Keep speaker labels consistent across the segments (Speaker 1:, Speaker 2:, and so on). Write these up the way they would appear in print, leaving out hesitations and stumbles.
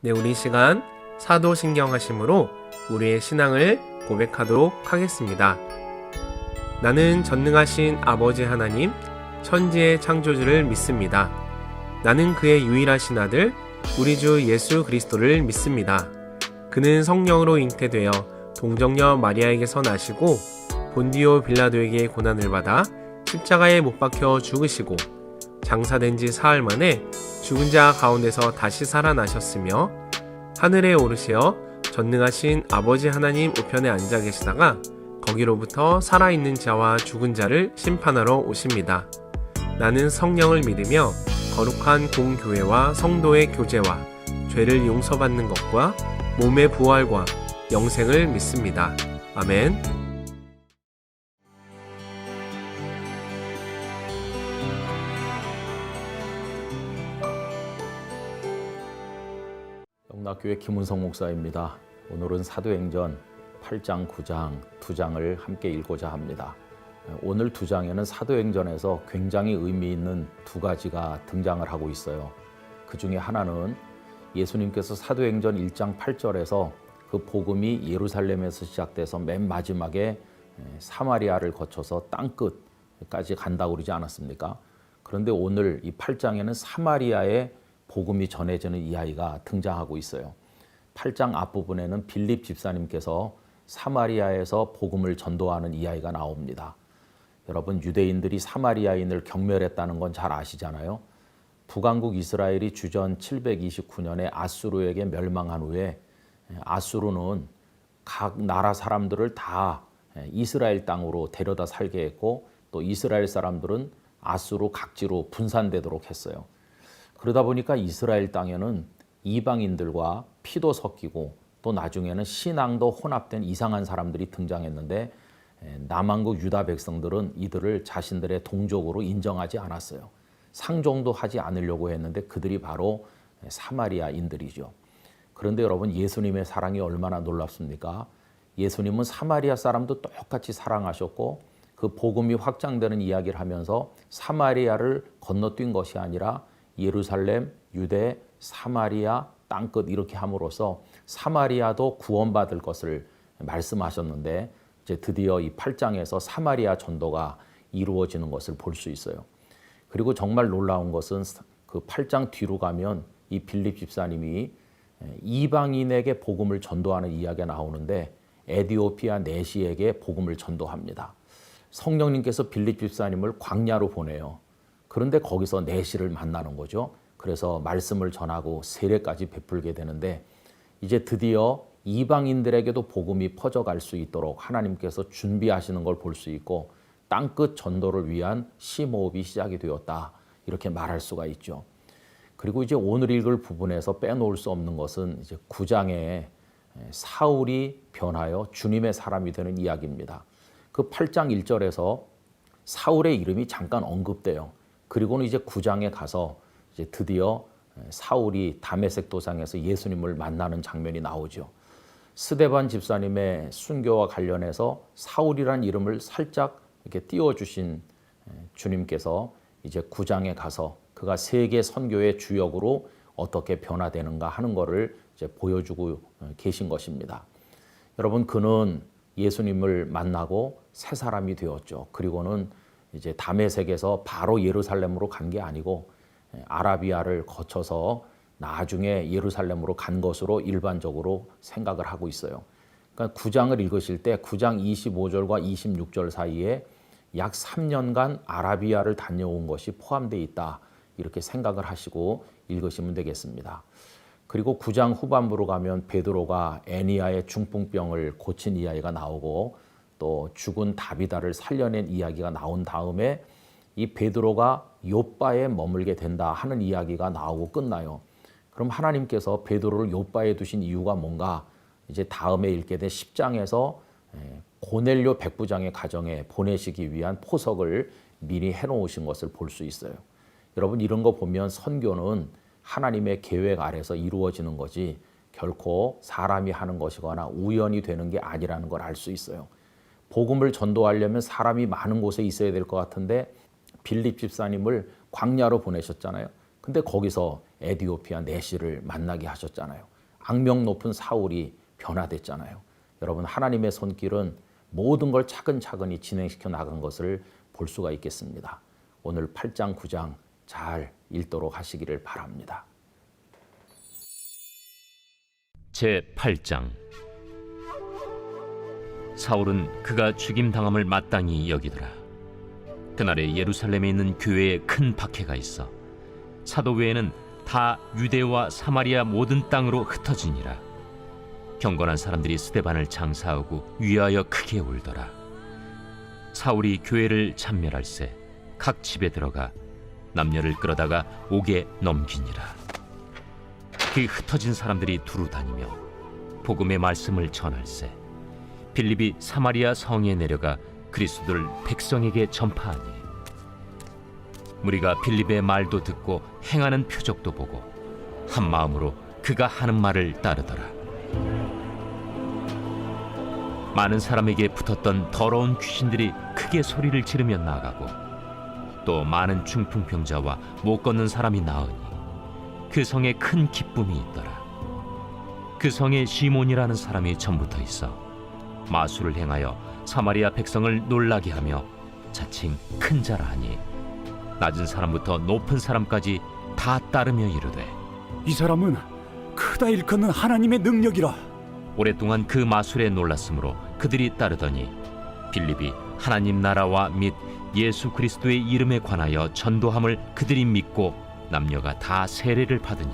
Speaker 1: 네, 우리 시간 사도신경하심으로 우리의 신앙을 고백하도록 하겠습니다. 나는 전능하신 아버지 하나님, 천지의 창조주를 믿습니다. 나는 그의 유일하신 아들, 우리 주 예수 그리스도를 믿습니다. 그는 성령으로 잉태되어 동정녀 마리아에게서 나시고 본디오 빌라도에게 고난을 받아 십자가에 못 박혀 죽으시고 장사된 지 사흘 만에 죽은 자 가운데서 다시 살아나셨으며 하늘에 오르시어 전능하신 아버지 하나님 우편에 앉아 계시다가 거기로부터 살아있는 자와 죽은 자를 심판하러 오십니다. 나는 성령을 믿으며 거룩한 공교회와 성도의 교제와 죄를 용서받는 것과 몸의 부활과 영생을 믿습니다. 아멘.
Speaker 2: 영락교회 김은성 목사입니다. 오늘은 사도행전 8장, 9장 두 장을 함께 읽고자 합니다. 오늘 두 장에는 사도행전에서 굉장히 의미 있는 두 가지가 등장을 하고 있어요. 그 중에 하나는 예수님께서 사도행전 1장 8절에서 그 복음이 예루살렘에서 시작돼서 맨 마지막에 사마리아를 거쳐서 땅끝까지 간다고 그러지 않았습니까? 그런데 오늘 이 8장에는 사마리아의 복음이 전해지는 이야기가 등장하고 있어요. 8장 앞부분에는 빌립 집사님께서 사마리아에서 복음을 전도하는 이야기가 나옵니다. 여러분, 유대인들이 사마리아인을 경멸했다는 건 잘 아시잖아요. 북왕국 이스라엘이 주전 729년에 아수르에게 멸망한 후에 아수르는 각 나라 사람들을 다 이스라엘 땅으로 데려다 살게 했고, 또 이스라엘 사람들은 아수르 각지로 분산되도록 했어요. 그러다 보니까 이스라엘 땅에는 이방인들과 피도 섞이고 또 나중에는 신앙도 혼합된 이상한 사람들이 등장했는데, 남왕국 유다 백성들은 이들을 자신들의 동족으로 인정하지 않았어요. 상종도 하지 않으려고 했는데 그들이 바로 사마리아인들이죠. 그런데 여러분, 예수님의 사랑이 얼마나 놀랍습니까? 예수님은 사마리아 사람도 똑같이 사랑하셨고, 그 복음이 확장되는 이야기를 하면서 사마리아를 건너뛴 것이 아니라 예루살렘, 유대, 사마리아, 땅끝 이렇게 함으로써 사마리아도 구원받을 것을 말씀하셨는데, 이제 드디어 이 8장에서 사마리아 전도가 이루어지는 것을 볼 수 있어요. 그리고 정말 놀라운 것은 그 8장 뒤로 가면 이 빌립 집사님이 이방인에게 복음을 전도하는 이야기가 나오는데, 에디오피아 내시에게 복음을 전도합니다. 성령님께서 빌립 집사님을 광야로 보내요. 그런데 거기서 내시를 만나는 거죠. 그래서 말씀을 전하고 세례까지 베풀게 되는데, 이제 드디어 이방인들에게도 복음이 퍼져갈 수 있도록 하나님께서 준비하시는 걸 볼 수 있고, 땅끝 전도를 위한 심호흡이 시작이 되었다, 이렇게 말할 수가 있죠. 그리고 이제 오늘 읽을 부분에서 빼놓을 수 없는 것은 이제 9장에 사울이 변하여 주님의 사람이 되는 이야기입니다. 그 8장 1절에서 사울의 이름이 잠깐 언급돼요. 그리고는 이제 9장에 가서 이제 드디어 사울이 다메섹 도상에서 예수님을 만나는 장면이 나오죠. 스데반 집사님의 순교와 관련해서 사울이라는 이름을 살짝 이렇게 띄워주신 주님께서 이제 9장에 가서 그가 세계 선교의 주역으로 어떻게 변화되는가 하는 것을 이제 보여주고 계신 것입니다. 여러분, 그는 예수님을 만나고 새 사람이 되었죠. 그리고는 이제 다메섹에서 바로 예루살렘으로 간 게 아니고 아라비아를 거쳐서 나중에 예루살렘으로 간 것으로 일반적으로 생각을 하고 있어요. 그러니까 9장을 읽으실 때 9장 25절과 26절 사이에 약 3년간 아라비아를 다녀온 것이 포함되어 있다, 이렇게 생각을 하시고 읽으시면 되겠습니다. 그리고 9장 후반부로 가면 베드로가 애니아의 중풍병을 고친 이야기가 나오고, 또 죽은 다비다를 살려낸 이야기가 나온 다음에 이 베드로가 욥바에 머물게 된다 하는 이야기가 나오고 끝나요. 그럼 하나님께서 베드로를 욥바에 두신 이유가 뭔가, 이제 다음에 읽게 된 10장에서 고넬료 백부장의 가정에 보내시기 위한 포석을 미리 해놓으신 것을 볼 수 있어요. 여러분, 이런 거 보면 선교는 하나님의 계획 아래서 이루어지는 거지 결코 사람이 하는 것이거나 우연히 되는 게 아니라는 걸 알 수 있어요. 복음을 전도하려면 사람이 많은 곳에 있어야 될 것 같은데 빌립 집사님을 광야로 보내셨잖아요. 근데 거기서 에디오피아 내시를 만나게 하셨잖아요. 악명 높은 사울이 변화됐잖아요. 여러분, 하나님의 손길은 모든 걸 차근차근히 진행시켜 나간 것을 볼 수가 있겠습니다. 오늘 8장, 9장 잘 읽도록 하시기를 바랍니다.
Speaker 3: 제8장 사울은 그가 죽임당함을 마땅히 여기더라. 그날에 예루살렘에 있는 교회에 큰 박해가 있어 사도 외에는 다 유대와 사마리아 모든 땅으로 흩어지니라. 경건한 사람들이 스데반을 장사하고 위하여 크게 울더라. 사울이 교회를 참멸할세 각 집에 들어가 남녀를 끌어다가 옥에 넘기니라. 그 흩어진 사람들이 두루 다니며 복음의 말씀을 전할세 빌립이 사마리아 성에 내려가 그리스도를 백성에게 전파하니 무리가 빌립의 말도 듣고 행하는 표적도 보고 한 마음으로 그가 하는 말을 따르더라. 많은 사람에게 붙었던 더러운 귀신들이 크게 소리를 지르며 나가고 또 많은 중풍병자와 못 걷는 사람이 나으니 그 성에 큰 기쁨이 있더라. 그 성에 시몬이라는 사람이 전부터 있어 마술을 행하여 사마리아 백성을 놀라게 하며 자칭 큰 자라 하니 낮은 사람부터 높은 사람까지 다 따르며 이르되
Speaker 4: 이 사람은 크다 일컫는 하나님의 능력이라.
Speaker 3: 오랫동안 그 마술에 놀랐으므로 그들이 따르더니 빌립이 하나님 나라와 및 예수 그리스도의 이름에 관하여 전도함을 그들이 믿고 남녀가 다 세례를 받으니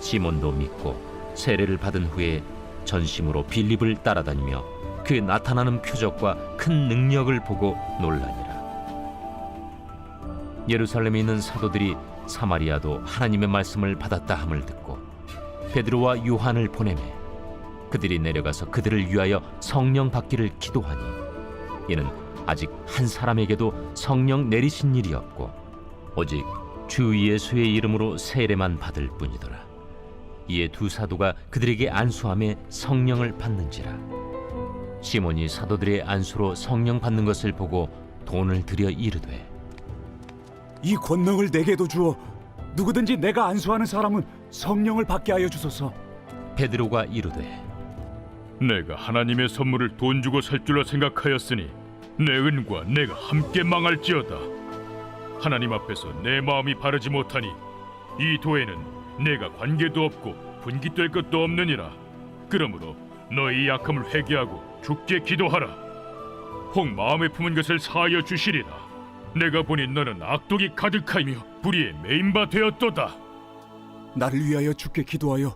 Speaker 3: 시몬도 믿고 세례를 받은 후에 전심으로 빌립을 따라다니며 그 나타나는 표적과 큰 능력을 보고 놀라니라. 예루살렘에 있는 사도들이 사마리아도 하나님의 말씀을 받았다 함을 듣고 베드로와 요한을 보내매 그들이 내려가서 그들을 위하여 성령 받기를 기도하니 이는 아직 한 사람에게도 성령 내리신 일이 없고 오직 주 예수의 이름으로 세례만 받을 뿐이더라. 이에 두 사도가 그들에게 안수하며 성령을 받는지라. 시몬이 사도들의 안수로 성령 받는 것을 보고 돈을 들여 이르되
Speaker 4: 이 권능을 내게도 주어 누구든지 내가 안수하는 사람은 성령을 받게 하여 주소서.
Speaker 3: 베드로가 이르되
Speaker 5: 내가 하나님의 선물을 돈 주고 살 줄로 생각하였으니 내 은과 내가 함께 망할지어다. 하나님 앞에서 내 마음이 바르지 못하니 이 도에는 내가 관계도 없고 분깃될 것도 없느니라. 그러므로 너희 약함을 회개하고 주께 기도하라. 혹 마음에 품은 것을 사하여 주시리라. 내가 보니 너는 악독이 가득하며 불의에 매인 바 되었도다.
Speaker 4: 나를 위하여 주께 기도하여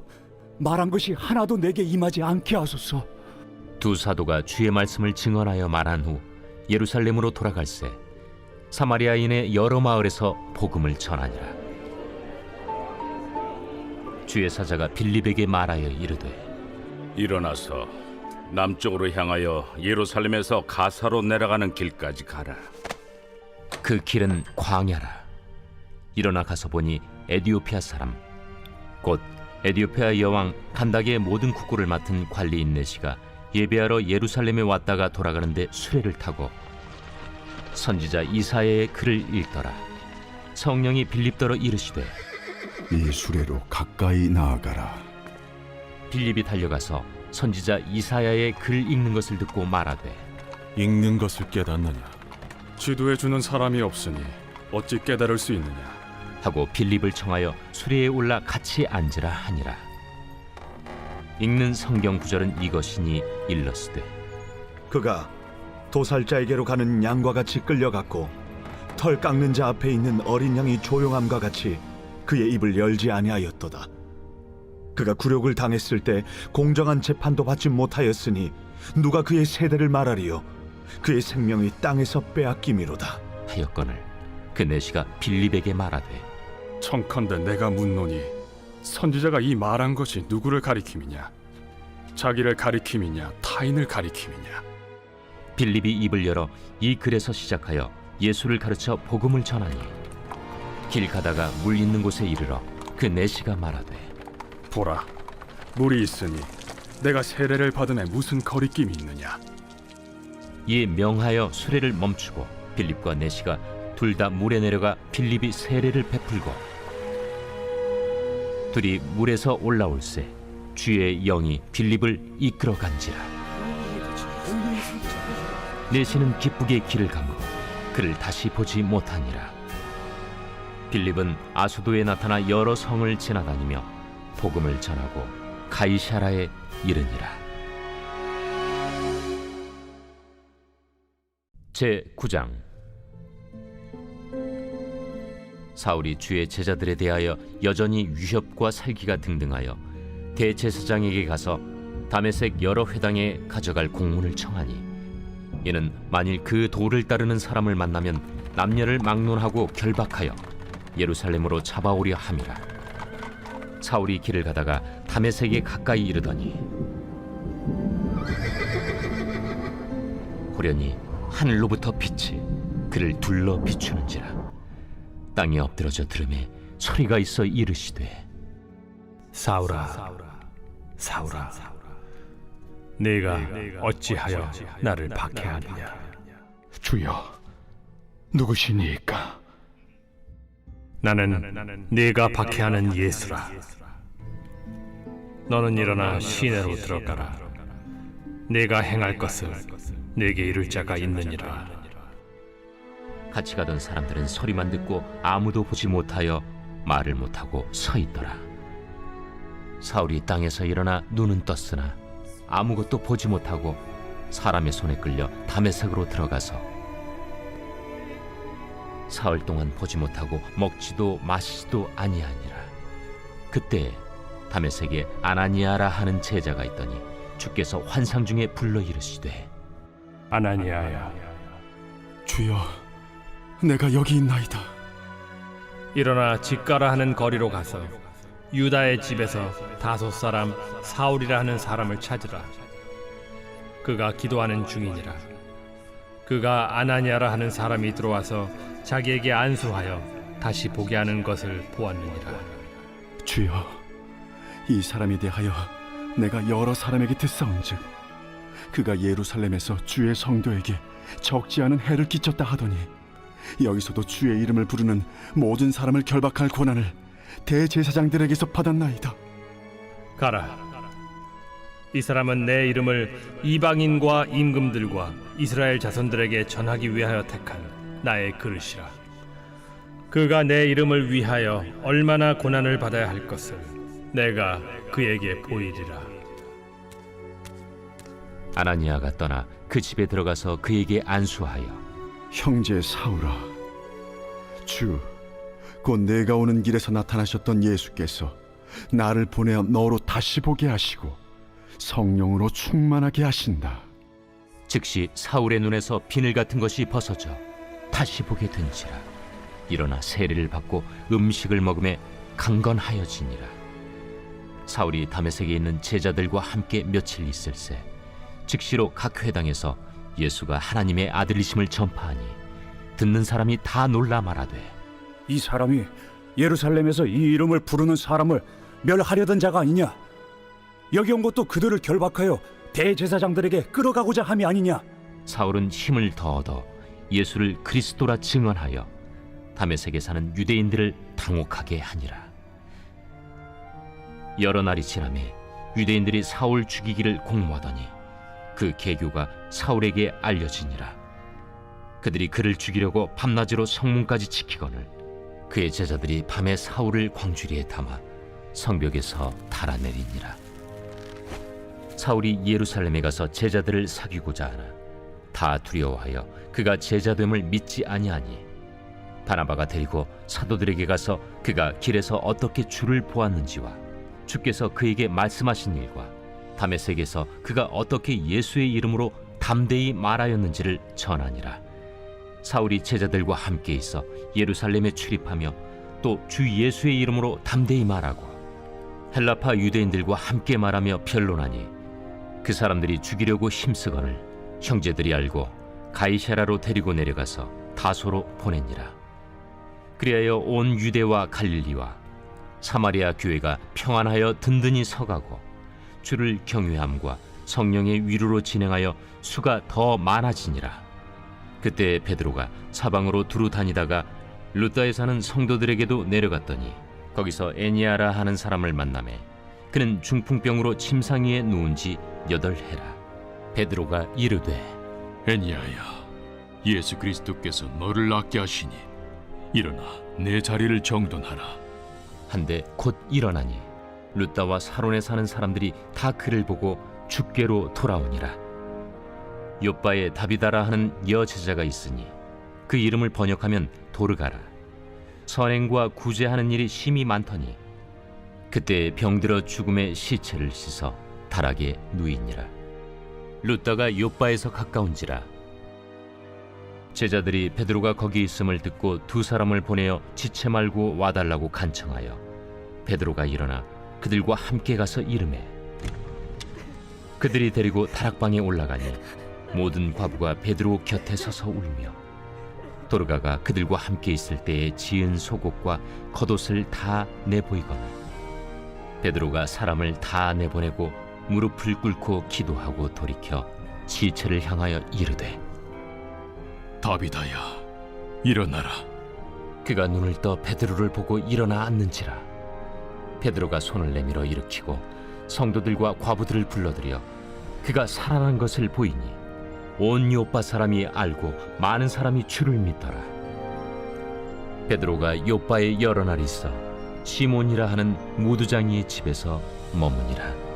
Speaker 4: 말한 것이 하나도 내게 임하지 않게 하소서.
Speaker 3: 두 사도가 주의 말씀을 증언하여 말한 후 예루살렘으로 돌아갈새 사마리아인의 여러 마을에서 복음을 전하니라. 주의 사자가 빌립에게 말하여 이르되
Speaker 6: 일어나서 남쪽으로 향하여 예루살렘에서 가사로 내려가는 길까지 가라.
Speaker 3: 그 길은 광야라. 일어나 가서 보니 에디오피아 사람 곧 에디오피아 여왕 간닥의 모든 국고를 맡은 관리인 네시가 예배하러 예루살렘에 왔다가 돌아가는데 수레를 타고 선지자 이사야의 글을 읽더라. 성령이 빌립더러 이르시되
Speaker 7: 이 수레로 가까이 나아가라.
Speaker 3: 빌립이 달려가서 선지자 이사야의 글 읽는 것을 듣고 말하되
Speaker 8: 읽는 것을 깨닫느냐? 지도해 주는 사람이 없으니 어찌 깨달을 수 있느냐?
Speaker 3: 하고 빌립을 청하여 수레에 올라 같이 앉으라 하니라. 읽는 성경 구절은 이것이니 일러스되
Speaker 9: 그가 도살자에게로 가는 양과 같이 끌려갔고 털 깎는 자 앞에 있는 어린 양이 조용함과 같이 그의 입을 열지 아니하였도다. 그가 굴욕을 당했을 때 공정한 재판도 받지 못하였으니 누가 그의 세대를 말하리요? 그의 생명이 땅에서 빼앗김이로다.
Speaker 3: 하였거늘 그 내시가 빌립에게 말하되
Speaker 8: 청컨대 내가 묻노니 선지자가 이 말한 것이 누구를 가리킴이냐? 자기를 가리킴이냐 타인을 가리킴이냐?
Speaker 3: 빌립이 입을 열어 이 글에서 시작하여 예수를 가르쳐 복음을 전하니 길 가다가 물 있는 곳에 이르러 그 내시가 말하되
Speaker 8: 보라, 물이 있으니 내가 세례를 받음에 무슨 거리낌이 있느냐?
Speaker 3: 이에 명하여 수레를 멈추고 빌립과 내시가 둘 다 물에 내려가 빌립이 세례를 베풀고 둘이 물에서 올라올새 주의 영이 빌립을 이끌어간지라. 내시는 기쁘게 길을 가므로 그를 다시 보지 못하니라. 빌립은 아소도에 나타나 여러 성을 지나다니며 복음을 전하고 가이사라에 이르니라. 제9장. 사울이 주의 제자들에 대하여 여전히 위협과 살기가 등등하여 대제사장에게 가서 다메섹 여러 회당에 가져갈 공문을 청하니, 이는 만일 그 도를 따르는 사람을 만나면 남녀를 막론하고 결박하여 예루살렘으로 잡아오려 함이라. 사울이 길을 가다가 다메섹에 가까이 이르더니 호련히 하늘로부터 빛이 그를 둘러 비추는지라. 땅에 엎드러져 들음에 소리가 있어 이르시되,
Speaker 10: 사울아, 사울아, 네가 어찌하여 나를 박해하느냐?
Speaker 8: 주여, 누구시니까?
Speaker 10: 나는 네가 박해하는 예수라. 너는 일어나 시내로 들어가라. 네가 행할 것을 내게 이룰 자가 있느니라.
Speaker 3: 같이 가던 사람들은 소리만 듣고 아무도 보지 못하여 말을 못하고 서 있더라. 사울이 땅에서 일어나 눈은 떴으나 아무것도 보지 못하고 사람의 손에 끌려 다메섹으로 들어가서 사흘 동안 보지 못하고 먹지도 마시지도 아니하니라. 그때 다메섹에 아나니아라 하는 제자가 있더니 주께서 환상 중에 불러 이르시되,
Speaker 10: 아나니아야,
Speaker 8: 주여, 내가 여기 있나이다.
Speaker 10: 일어나 집가라 하는 거리로 가서 유다의 집에서 다소 사람 사울이라 하는 사람을 찾으라. 그가 기도하는 중이니라. 그가 아나니아라 하는 사람이 들어와서 자기에게 안수하여 다시 보게 하는 것을 보았느니라.
Speaker 7: 주여, 이 사람에 대하여 내가 여러 사람에게 듣사온즉 그가 예루살렘에서 주의 성도에게 적지 않은 해를 끼쳤다 하더니 여기서도 주의 이름을 부르는 모든 사람을 결박할 권한을 대제사장들에게서 받았나이다.
Speaker 10: 가라. 이 사람은 내 이름을 이방인과 임금들과 이스라엘 자손들에게 전하기 위하여 택한 나의 그릇이라. 그가 내 이름을 위하여 얼마나 고난을 받아야 할 것을 내가 그에게 보이리라.
Speaker 3: 아나니아가 떠나 그 집에 들어가서 그에게 안수하여,
Speaker 7: 형제 사울아, 주, 곧 내가 오는 길에서 나타나셨던 예수께서 나를 보내어 너로 다시 보게 하시고 성령으로 충만하게 하신다.
Speaker 3: 즉시 사울의 눈에서 비늘 같은 것이 벗어져 다시 보게 된지라. 일어나 세례를 받고 음식을 먹음에 강건하여지니라. 사울이 다메섹에 있는 제자들과 함께 며칠 있을새 즉시로 각 회당에서 예수가 하나님의 아들이심을 전파하니 듣는 사람이 다 놀라 말하되,
Speaker 4: 이 사람이 예루살렘에서 이 이름을 부르는 사람을 멸하려던 자가 아니냐? 여기 온 것도 그들을 결박하여 대제사장들에게 끌어가고자 함이 아니냐?
Speaker 3: 사울은 힘을 더 얻어 예수를 그리스도라 증언하여 다메섹에 사는 유대인들을 당혹하게 하니라. 여러 날이 지나매 유대인들이 사울 죽이기를 공모하더니 그 계교가 사울에게 알려지니라. 그들이 그를 죽이려고 밤낮으로 성문까지 지키거늘 그의 제자들이 밤에 사울을 광주리에 담아 성벽에서 달아내리니라. 사울이 예루살렘에 가서 제자들을 사귀고자 하나 다 두려워하여 그가 제자됨을 믿지 아니하니 바나바가 데리고 사도들에게 가서 그가 길에서 어떻게 주를 보았는지와 주께서 그에게 말씀하신 일과 다메섹에서 그가 어떻게 예수의 이름으로 담대히 말하였는지를 전하니라. 사울이 제자들과 함께 있어 예루살렘에 출입하며 또 주 예수의 이름으로 담대히 말하고 헬라파 유대인들과 함께 말하며 변론하니 그 사람들이 죽이려고 힘쓰거늘 형제들이 알고 가이사라로 데리고 내려가서 다소로 보내니라. 그리하여 온 유대와 갈릴리와 사마리아 교회가 평안하여 든든히 서가고 주를 경외함과 성령의 위로로 진행하여 수가 더 많아지니라. 그때 베드로가 사방으로 두루 다니다가 루다에 사는 성도들에게도 내려갔더니 거기서 애니아라 하는 사람을 만나매 그는 중풍병으로 침상 위에 누운 지 8해라. 베드로가 이르되
Speaker 5: 애니야야, 예수 그리스도께서 너를 낫게 하시니 일어나 내 자리를 정돈하라.
Speaker 3: 한데 곧 일어나니 룻다와 사론에 사는 사람들이 다 그를 보고 주께로 돌아오니라. 요빠에 다비다라 하는 여제자가 있으니 그 이름을 번역하면 도르가라. 선행과 구제하는 일이 심히 많더니 그때 병들어 죽음의 시체를 씻어 다락에 누이니라. 룻다가 요빠에서 가까운지라. 제자들이 베드로가 거기 있음을 듣고 2 사람을 보내어 지체 말고 와달라고 간청하여 베드로가 일어나 그들과 함께 가서 이르매 그들이 데리고 다락방에 올라가니 모든 과부가 베드로 곁에 서서 울며 도르가가 그들과 함께 있을 때에 지은 속옷과 겉옷을 다 내보이거늘 베드로가 사람을 다 내보내고 무릎을 꿇고 기도하고 돌이켜 시체를 향하여 이르되
Speaker 5: 다비다야, 일어나라.
Speaker 3: 그가 눈을 떠 베드로를 보고 일어나 앉는지라. 베드로가 손을 내밀어 일으키고 성도들과 과부들을 불러들여 그가 살아난 것을 보이니 온 요빠 사람이 알고 많은 사람이 주를 믿더라. 베드로가 요빠에 여러 날 있어 시몬이라 하는 무두장이의 집에서 머무니라.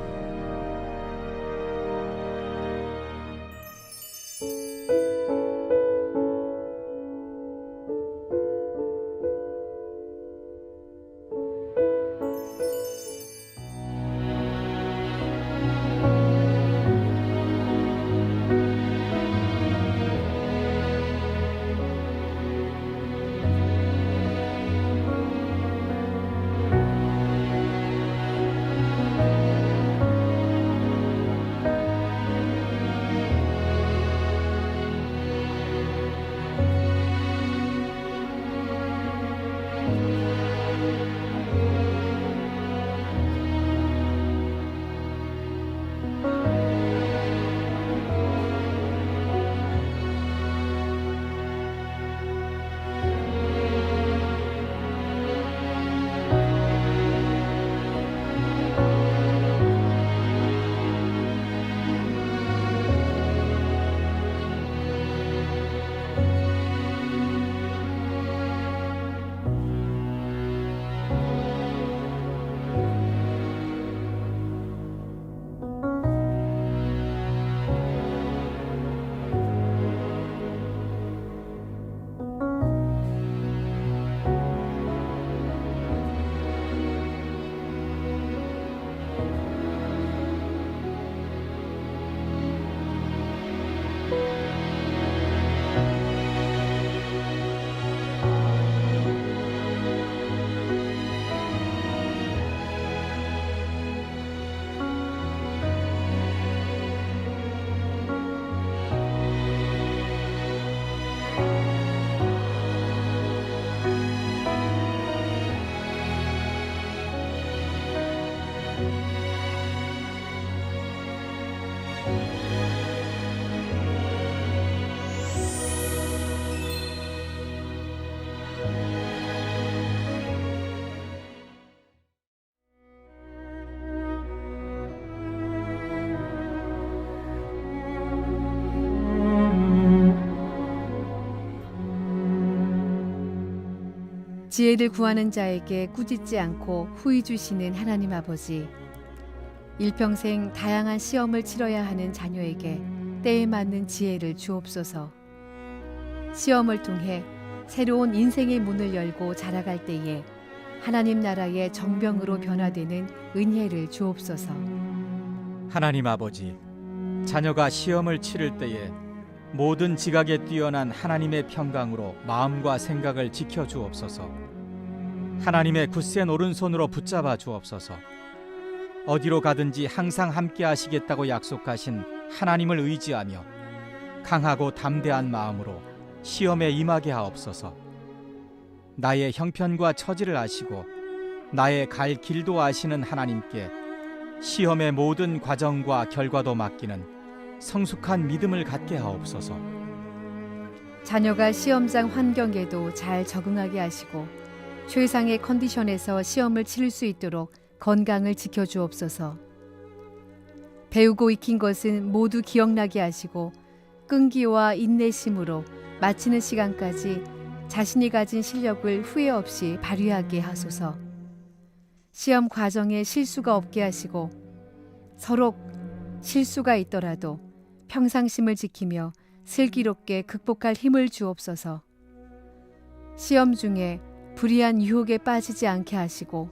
Speaker 11: 지혜를 구하는 자에게 꾸짖지 않고 후히 주시는 하나님 아버지, 일평생 다양한 시험을 치러야 하는 자녀에게 때에 맞는 지혜를 주옵소서. 시험을 통해 새로운 인생의 문을 열고 자라갈 때에 하나님 나라의 정병으로 변화되는 은혜를 주옵소서.
Speaker 12: 하나님 아버지, 자녀가 시험을 치를 때에 모든 지각에 뛰어난 하나님의 평강으로 마음과 생각을 지켜주옵소서. 하나님의 굳센 오른손으로 붙잡아 주옵소서. 어디로 가든지 항상 함께 하시겠다고 약속하신 하나님을 의지하며 강하고 담대한 마음으로 시험에 임하게 하옵소서. 나의 형편과 처지를 아시고 나의 갈 길도 아시는 하나님께 시험의 모든 과정과 결과도 맡기는 성숙한 믿음을 갖게 하옵소서.
Speaker 11: 자녀가 시험장 환경에도 잘 적응하게 하시고 최상의 컨디션에서 시험을 치를 수 있도록 건강을 지켜주옵소서. 배우고 익힌 것은 모두 기억나게 하시고 끈기와 인내심으로 마치는 시간까지 자신이 가진 실력을 후회 없이 발휘하게 하소서. 시험 과정에 실수가 없게 하시고 서로 실수가 있더라도 평상심을 지키며 슬기롭게 극복할 힘을 주옵소서. 시험 중에 불의한 유혹에 빠지지 않게 하시고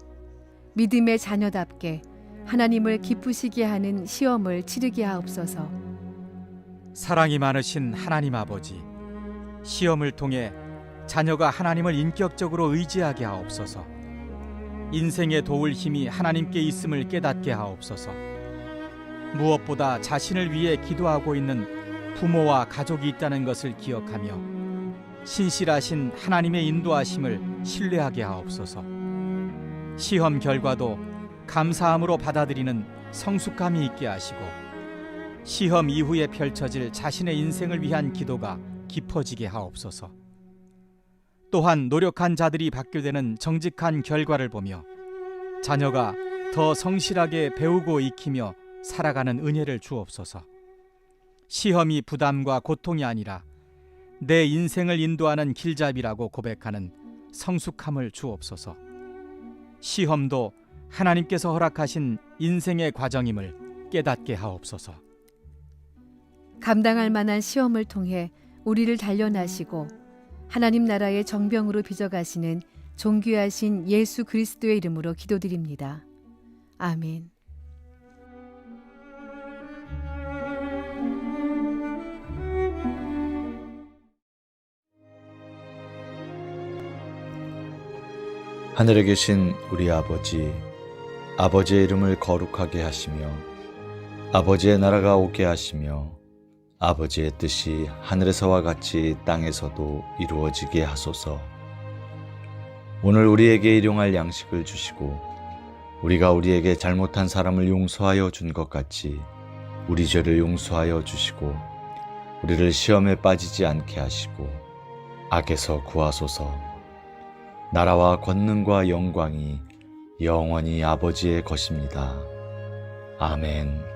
Speaker 11: 믿음의 자녀답게 하나님을 기쁘시게 하는 시험을 치르게 하옵소서.
Speaker 12: 사랑이 많으신 하나님 아버지, 시험을 통해 자녀가 하나님을 인격적으로 의지하게 하옵소서. 인생에 도울 힘이 하나님께 있음을 깨닫게 하옵소서. 무엇보다 자신을 위해 기도하고 있는 부모와 가족이 있다는 것을 기억하며 신실하신 하나님의 인도하심을 신뢰하게 하옵소서. 시험 결과도 감사함으로 받아들이는 성숙함이 있게 하시고 시험 이후에 펼쳐질 자신의 인생을 위한 기도가 깊어지게 하옵소서. 또한 노력한 자들이 받게 되는 정직한 결과를 보며 자녀가 더 성실하게 배우고 익히며 살아가는 은혜를 주옵소서. 시험이 부담과 고통이 아니라 내 인생을 인도하는 길잡이라고 고백하는 성숙함을 주옵소서. 시험도 하나님께서 허락하신 인생의 과정임을 깨닫게 하옵소서.
Speaker 11: 감당할 만한 시험을 통해 우리를 단련하시고 하나님 나라의 정병으로 빚어가시는 존귀하신 예수 그리스도의 이름으로 기도드립니다. 아멘.
Speaker 9: 하늘에 계신 우리 아버지, 아버지의 이름을 거룩하게 하시며 아버지의 나라가 오게 하시며 아버지의 뜻이 하늘에서와 같이 땅에서도 이루어지게 하소서. 오늘 우리에게 일용할 양식을 주시고 우리가 우리에게 잘못한 사람을 용서하여 준 것 같이 우리 죄를 용서하여 주시고 우리를 시험에 빠지지 않게 하시고 악에서 구하소서. 나라와 권능과 영광이 영원히 아버지의 것입니다. 아멘.